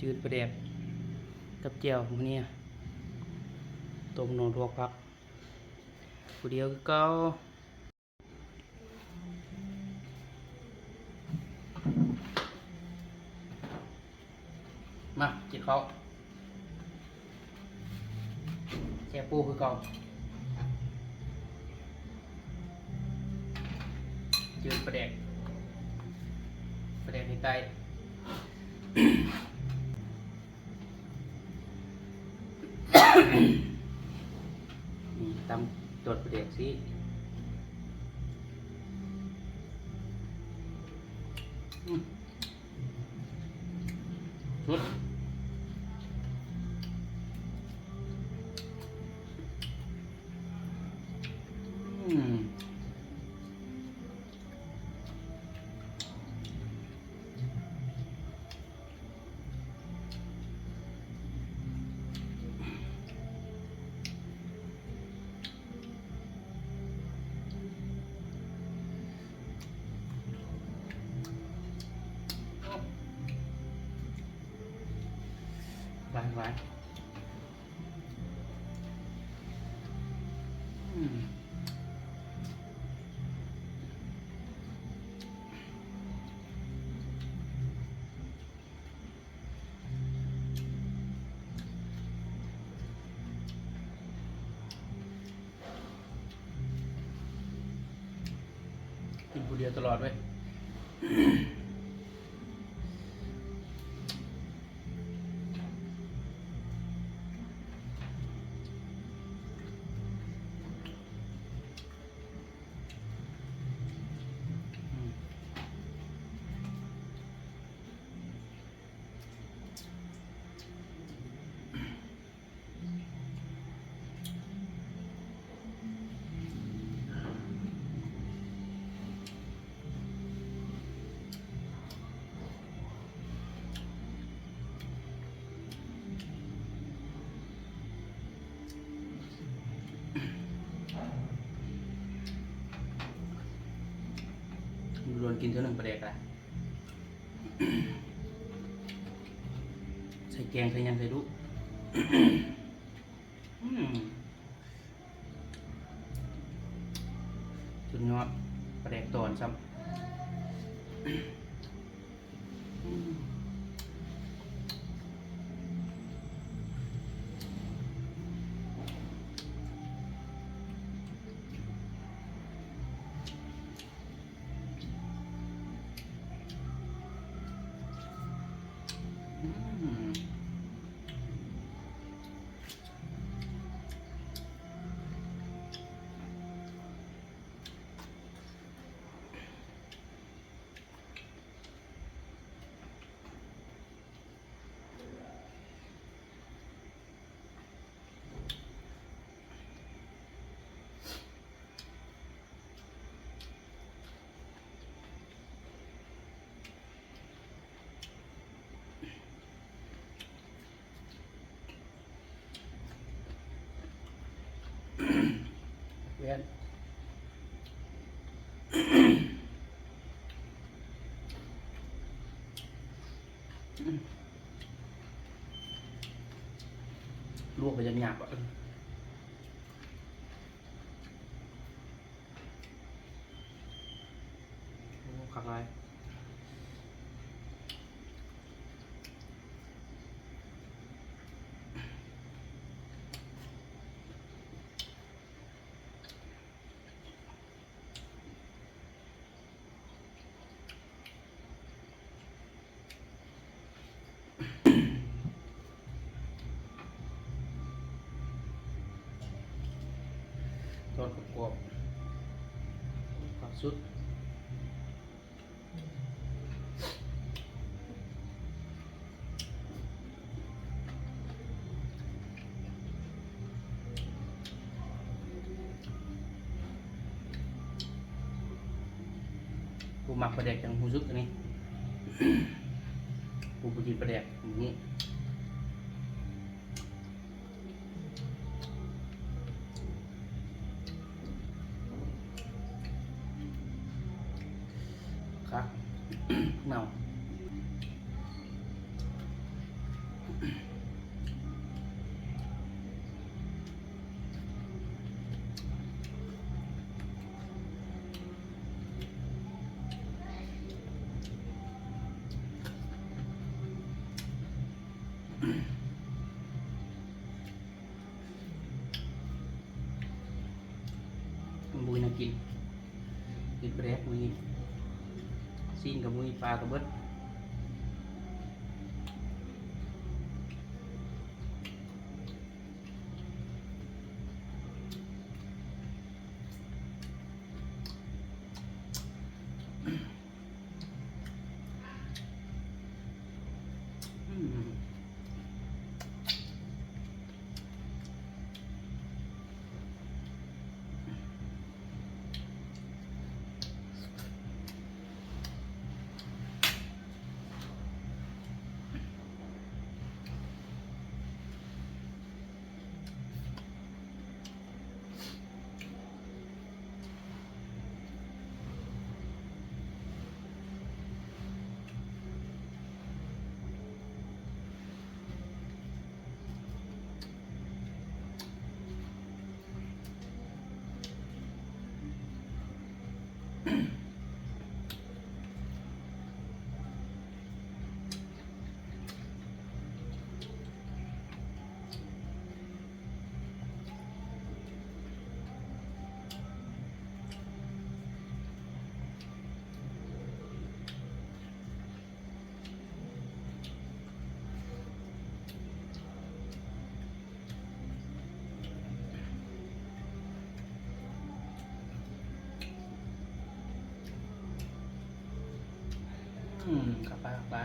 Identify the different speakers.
Speaker 1: จืดประเดกกับเจียวมื้อนี้ต้มนอนลวกผักผู้เดียวคือเก่ามากินข้าวแช่ปูคือเก่าจืดประเดกในไตนี่ตำตรวจประเดกสิชุดหวานกินผู้เดียวตลอดเว้ยรวนกินเท่านึงประเดกละใส่แกงใส่ยังใส่ดุสุดยอดประเดกตอนซ้ำเวียนลวกไปจนหยาบอ่ะโอ้ขักไรทอดกรอบๆผักสุดกูหมักปลาแดกจังหูซึกอันนี้กูไปกินปลาแดกอย่างนี้ครับเนา บุยน่ากินกินแปรกบุยซีนกับบุยปลากับเบิดกลับไป